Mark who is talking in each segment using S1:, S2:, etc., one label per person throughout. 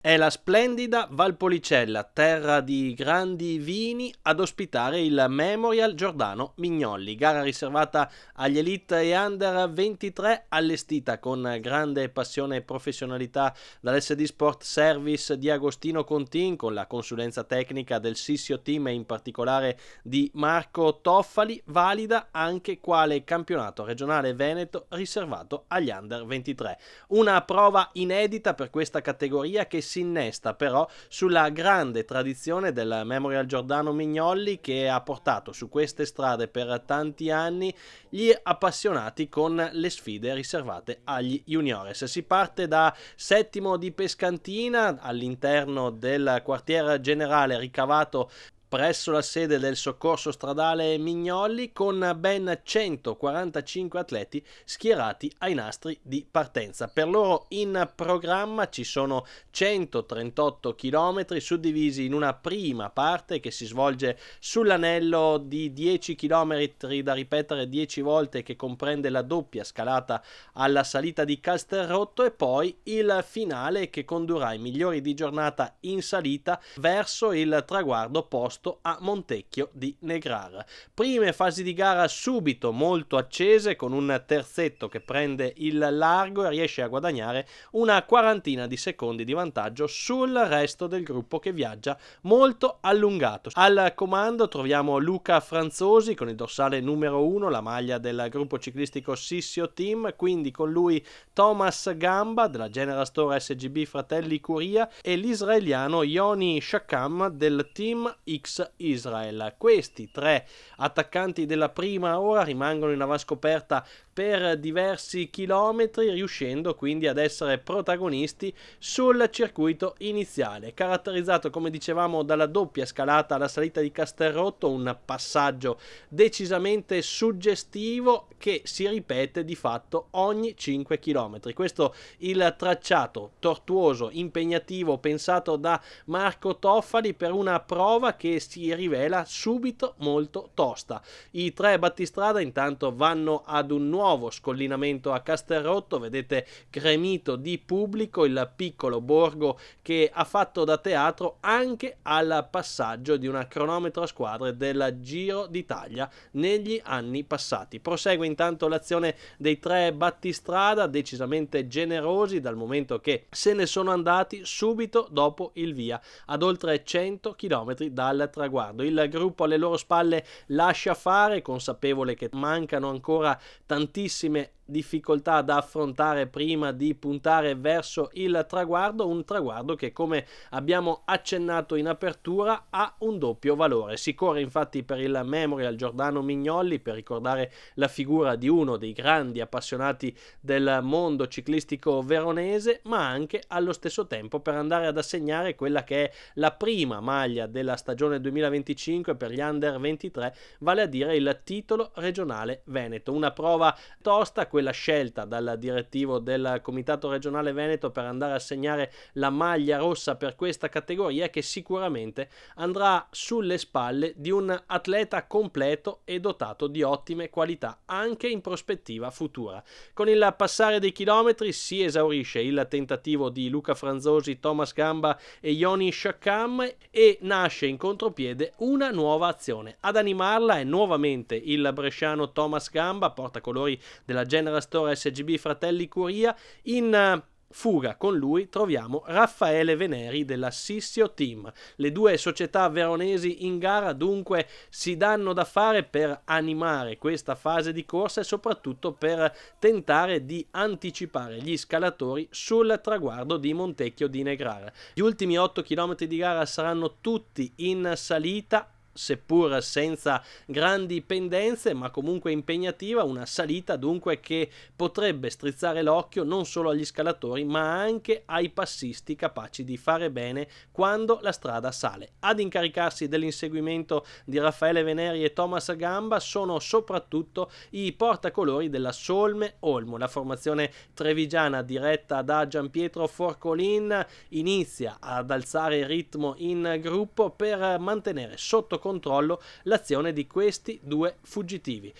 S1: È la splendida Valpolicella, terra di grandi vini, ad ospitare il Memorial Giordano Mignolli, gara riservata agli elite e under 23, allestita con grande passione e professionalità dall'SD Sport Service di Agostino Contin, con la consulenza tecnica del Sissio Team e in particolare di Marco Toffali, valida anche quale campionato regionale veneto riservato agli under 23. Una prova inedita per questa categoria che si innesta però sulla grande tradizione del Memorial Giordano Mignolli, che ha portato su queste strade per tanti anni gli appassionati con le sfide riservate agli juniores. Si parte da Settimo di Pescantina, all'interno del quartiere generale ricavato presso la sede del soccorso stradale Mignolli, con ben 145 atleti schierati ai nastri di partenza. Per loro in programma ci sono 138 km suddivisi in una prima parte che si svolge sull'anello di 10 km da ripetere 10 volte, che comprende la doppia scalata alla salita di Castelrotto, e poi il finale che condurrà i migliori di giornata in salita verso il traguardo posto a Montecchio di Negrara. Prime fasi di gara subito molto accese, con un terzetto che prende il largo e riesce a guadagnare una quarantina di secondi di vantaggio sul resto del gruppo, che viaggia molto allungato. Al comando troviamo Luca Franzosi con il dorsale numero 1, la maglia del gruppo ciclistico Sissio Team, quindi con lui Thomas Gamba della General Store SGB Fratelli Curia e l'israeliano Yoni Shakam del Team X Israel. Questi tre attaccanti della prima ora rimangono in avanscoperta per diversi chilometri, riuscendo quindi ad essere protagonisti sul circuito iniziale, caratterizzato, come dicevamo, dalla doppia scalata alla salita di Castelrotto, un passaggio decisamente suggestivo che si ripete di fatto ogni 5 km. Questo il tracciato tortuoso, impegnativo, pensato da Marco Toffali per una prova che si rivela subito molto tosta. I tre battistrada intanto vanno ad un nuovo scollinamento a Castelrotto, vedete gremito di pubblico il piccolo borgo che ha fatto da teatro anche al passaggio di una cronometro a squadre del Giro d'Italia negli anni passati. Prosegue intanto l'azione dei tre battistrada, decisamente generosi, dal momento che se ne sono andati subito dopo il via, ad oltre 100 km dal traguardo. Il gruppo alle loro spalle lascia fare, consapevole che mancano ancora tantissime difficoltà da affrontare prima di puntare verso il traguardo, un traguardo che, come abbiamo accennato in apertura, ha un doppio valore. Si corre infatti per il Memorial Giordano Mignolli, per ricordare la figura di uno dei grandi appassionati del mondo ciclistico veronese, ma anche allo stesso tempo per andare ad assegnare quella che è la prima maglia della stagione 2025 per gli under 23, vale a dire il titolo regionale veneto. Una prova tosta, quella scelta dal direttivo del Comitato Regionale Veneto per andare a segnare la maglia rossa per questa categoria, che sicuramente andrà sulle spalle di un atleta completo e dotato di ottime qualità anche in prospettiva futura. Con il passare dei chilometri si esaurisce il tentativo di Luca Franzosi, Thomas Gamba e Yoni Shakam e nasce in contropiede una nuova azione. Ad animarla è nuovamente il bresciano Thomas Gamba, portacolori della General Store SGB Fratelli Curia. In fuga con lui troviamo Raffaele Veneri della Sissio Team. Le due società veronesi in gara dunque si danno da fare per animare questa fase di corsa e soprattutto per tentare di anticipare gli scalatori sul traguardo di Montecchio di Negrara. Gli ultimi 8 km di gara saranno tutti in salita, seppur senza grandi pendenze, ma comunque impegnativa, una salita dunque che potrebbe strizzare l'occhio non solo agli scalatori ma anche ai passisti capaci di fare bene quando la strada sale. Ad incaricarsi dell'inseguimento di Raffaele Veneri e Thomas Gamba sono soprattutto i portacolori della Solme Olmo. La formazione trevigiana diretta da Gianpietro Forcolin inizia ad alzare il ritmo in gruppo per mantenere sotto controllo l'azione di questi due fuggitivi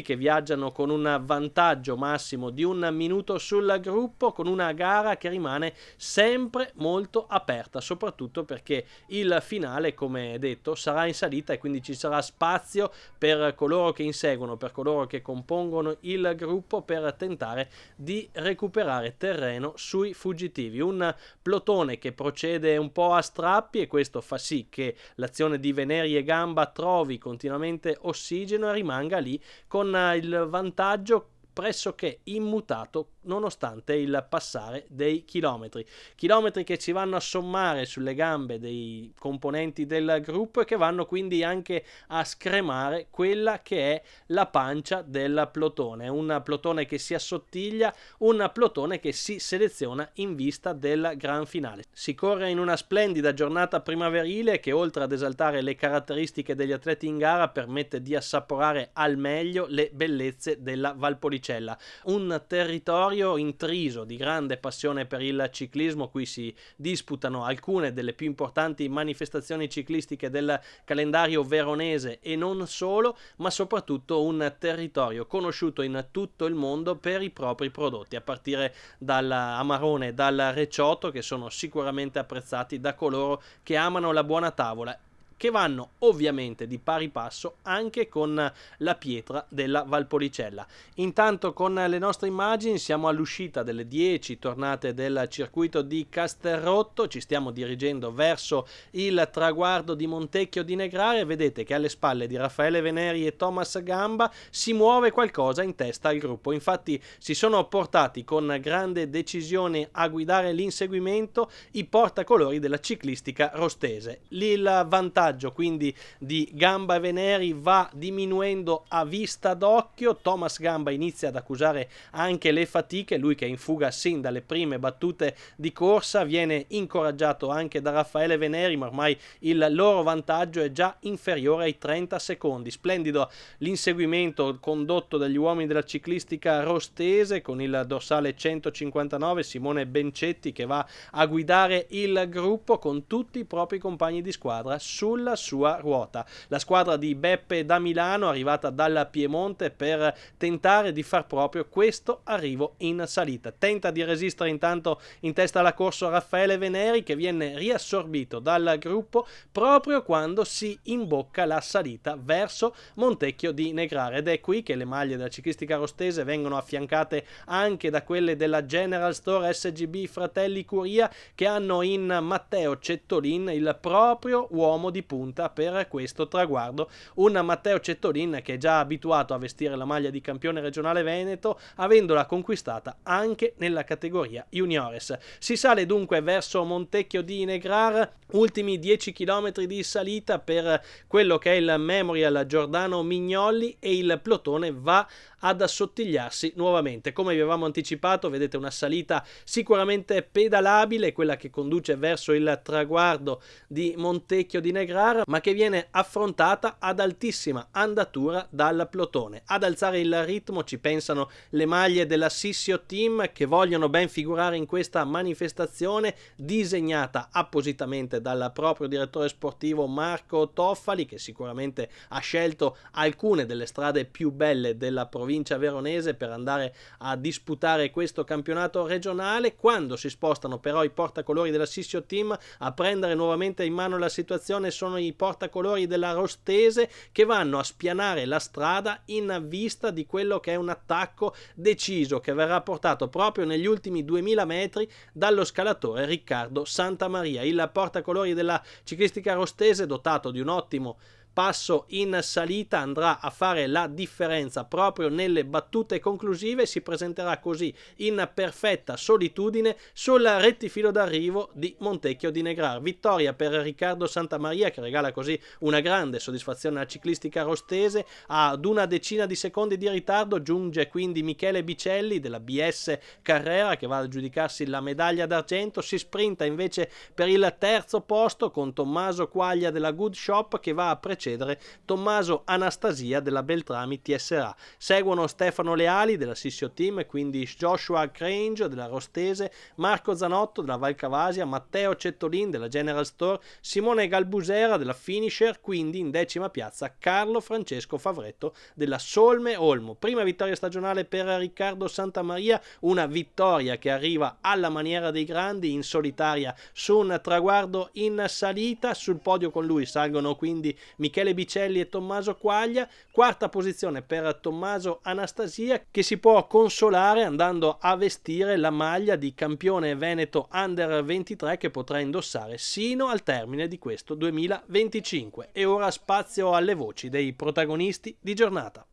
S1: che viaggiano con un vantaggio massimo di 1 minuto sul gruppo, con una gara che rimane sempre molto aperta, soprattutto perché il finale, come detto, sarà in salita e quindi ci sarà spazio per coloro che inseguono, per coloro che compongono il gruppo, per tentare di recuperare terreno sui fuggitivi. Un plotone che procede un po' a strappi, e questo fa sì che l'azione di Veneri e Gamba trovi continuamente ossigeno e rimanga lì con il vantaggio pressoché immutato nonostante il passare dei chilometri che ci vanno a sommare sulle gambe dei componenti del gruppo e che vanno quindi anche a scremare quella che è la pancia del plotone, un plotone che si assottiglia, un plotone che si seleziona in vista del gran finale. Si corre in una splendida giornata primaverile che, oltre ad esaltare le caratteristiche degli atleti in gara, permette di assaporare al meglio le bellezze della Valpolicella, un territorio intriso di grande passione per il ciclismo. Qui si disputano alcune delle più importanti manifestazioni ciclistiche del calendario veronese e non solo, ma soprattutto un territorio conosciuto in tutto il mondo per i propri prodotti, a partire dall'amarone e dal recioto, che sono sicuramente apprezzati da coloro che amano la buona tavola, che vanno ovviamente di pari passo anche con la pietra della Valpolicella. Intanto, con le nostre immagini, siamo all'uscita delle 10 tornate del circuito di Castelrotto, ci stiamo dirigendo verso il traguardo di Montecchio di Negrare. Vedete che alle spalle di Raffaele Veneri e Thomas Gamba si muove qualcosa in testa al gruppo, infatti si sono portati con grande decisione a guidare l'inseguimento i portacolori della ciclistica rostese. Il vantaggio quindi di Gamba e Veneri va diminuendo a vista d'occhio. Thomas Gamba inizia ad accusare anche le fatiche, lui che è in fuga sin dalle prime battute di corsa, viene incoraggiato anche da Raffaele Veneri, ma ormai il loro vantaggio è già inferiore ai 30 secondi. Splendido l'inseguimento condotto dagli uomini della ciclistica rostese, con il dorsale 159 Simone Bencetti che va a guidare il gruppo con tutti i propri compagni di squadra sulla sua ruota. La squadra di Beppe da Milano, arrivata dal Piemonte per tentare di far proprio questo arrivo in salita. Tenta di resistere intanto in testa alla corsa Raffaele Veneri, che viene riassorbito dal gruppo proprio quando si imbocca la salita verso Montecchio di Negrare, ed è qui che le maglie della ciclistica rostese vengono affiancate anche da quelle della General Store SGB Fratelli Curia, che hanno in Matteo Cettolin il proprio uomo di punta per questo traguardo, un Matteo Cettolin che è già abituato a vestire la maglia di campione regionale veneto, avendola conquistata anche nella categoria juniores. Si sale dunque verso Montecchio di Negrar, ultimi 10 km di salita per quello che è il Memorial Giordano Mignolli, e il plotone va ad assottigliarsi nuovamente. Come vi avevamo anticipato, vedete una salita sicuramente pedalabile, quella che conduce verso il traguardo di Montecchio di Negrar, ma che viene affrontata ad altissima andatura dal plotone. Ad alzare il ritmo ci pensano le maglie della Sissio Team, che vogliono ben figurare in questa manifestazione disegnata appositamente dal proprio direttore sportivo Marco Toffali, che sicuramente ha scelto alcune delle strade più belle della provincia veronese per andare a disputare questo campionato regionale. Quando si spostano però i portacolori della Sissio Team a prendere nuovamente in mano la situazione sono i portacolori della Rostese, che vanno a spianare la strada in vista di quello che è un attacco deciso che verrà portato proprio negli ultimi 2000 metri dallo scalatore Riccardo Santamaria. Il portacolori della ciclistica rostese, dotato di un ottimo passo in salita, andrà a fare la differenza proprio nelle battute conclusive. Si presenterà così in perfetta solitudine sul rettifilo d'arrivo di Montecchio di Negrar. Vittoria per Riccardo Santamaria, che regala così una grande soddisfazione alla ciclistica rostese. Ad una decina di secondi di ritardo giunge quindi Michele Bicelli della BS Carrera, che va ad aggiudicarsi la medaglia d'argento. Si sprinta invece per il terzo posto con Tommaso Quaglia della Good Shop, che va a precedere precedere Tommaso Anastasia della Beltrami TSA. Seguono Stefano Leali della Sissio Team, quindi Joshua Crange della Rostese, Marco Zanotto della Valcavasia, Matteo Cettolin della General Store, Simone Galbusera della Finisher, quindi in 10ª piazza Carlo Francesco Favretto della Solme Olmo. Prima vittoria stagionale per Riccardo Santamaria, una vittoria che arriva alla maniera dei grandi, in solitaria su un traguardo in salita. Sul podio con lui salgono quindi Michele Bicelli e Tommaso Quaglia. Quarta posizione per Tommaso Anastasia, che si può consolare andando a vestire la maglia di campione veneto Under 23 che potrà indossare sino al termine di questo 2025. E ora spazio alle voci dei protagonisti di giornata.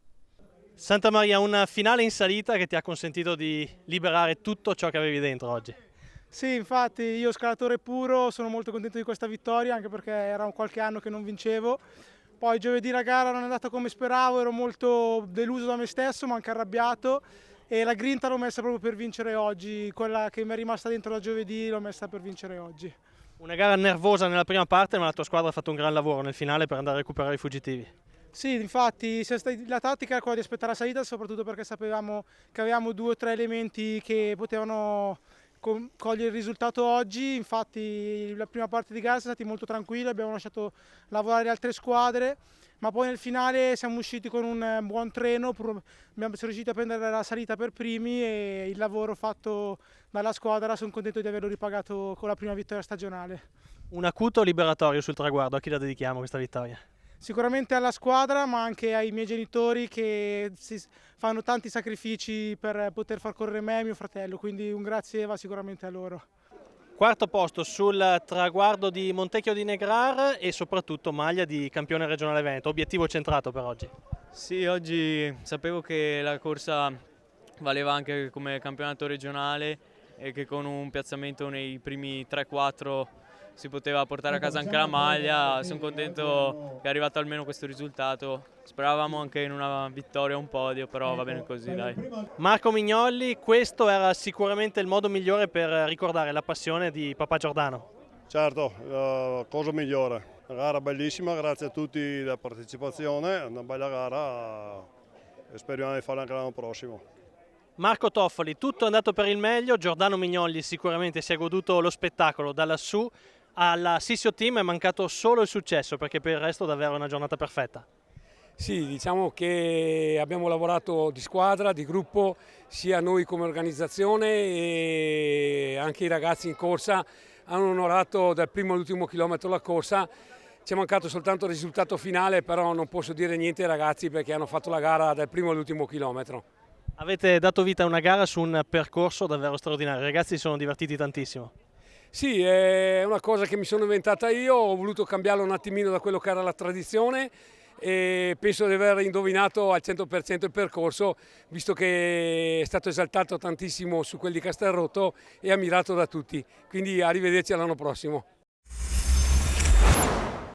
S1: Santamaria, un finale in salita che ti ha consentito di liberare tutto ciò che avevi dentro oggi.
S2: Sì, infatti io scalatore puro sono molto contento di questa vittoria, anche perché era qualche anno che non vincevo. Poi giovedì la gara non è andata come speravo, ero molto deluso da me stesso ma anche arrabbiato, e la grinta l'ho messa proprio per vincere oggi, quella che mi è rimasta dentro da giovedì l'ho messa per vincere oggi.
S1: Una gara nervosa nella prima parte, ma la tua squadra ha fatto un gran lavoro nel finale per andare a recuperare i fuggitivi.
S2: Sì, infatti la tattica era quella di aspettare la salita, soprattutto perché sapevamo che avevamo 2 o 3 elementi che potevano cogliere il risultato oggi. Infatti la prima parte di gara siamo stati molto tranquilli, abbiamo lasciato lavorare le altre squadre, ma poi nel finale siamo usciti con un buon treno, siamo riusciti a prendere la salita per primi, e il lavoro fatto dalla squadra sono contento di averlo ripagato con la prima vittoria stagionale.
S1: Un acuto liberatorio sul traguardo, a chi la dedichiamo questa vittoria?
S2: Sicuramente alla squadra, ma anche ai miei genitori che fanno tanti sacrifici per poter far correre me e mio fratello, quindi un grazie va sicuramente a loro.
S1: Quarto posto sul traguardo di Montecchio di Negrar e soprattutto maglia di campione regionale Veneto. Obiettivo centrato per oggi?
S3: Sì, oggi sapevo che la corsa valeva anche come campionato regionale e che con un piazzamento nei primi 3-4 si poteva portare a casa anche la maglia. Sono contento che è arrivato almeno questo risultato. Speravamo anche in una vittoria, un podio, però va bene così, dai.
S1: Marco Mignolli, questo era sicuramente il modo migliore per ricordare la passione di papà Giordano.
S4: Certo, cosa migliore. Una gara bellissima, grazie a tutti della partecipazione, una bella gara e speriamo di farla anche l'anno prossimo.
S1: Marco Toffoli, tutto è andato per il meglio, Giordano Mignolli sicuramente si è goduto lo spettacolo da lassù. Alla Sissio Team è mancato solo il successo, perché per il resto davvero una giornata perfetta.
S5: Sì, diciamo che abbiamo lavorato di squadra, di gruppo, sia noi come organizzazione e anche i ragazzi in corsa hanno onorato dal primo all'ultimo chilometro la corsa. Ci è mancato soltanto il risultato finale, però non posso dire niente ai ragazzi perché hanno fatto la gara dal primo all'ultimo chilometro.
S1: Avete dato vita a una gara su un percorso davvero straordinario, i ragazzi si sono divertiti tantissimo.
S5: Sì, è una cosa che mi sono inventata io, ho voluto cambiarlo un attimino da quello che era la tradizione e penso di aver indovinato al 100% il percorso, visto che è stato esaltato tantissimo su quelli di Castelrotto e ammirato da tutti. Quindi arrivederci all'anno prossimo.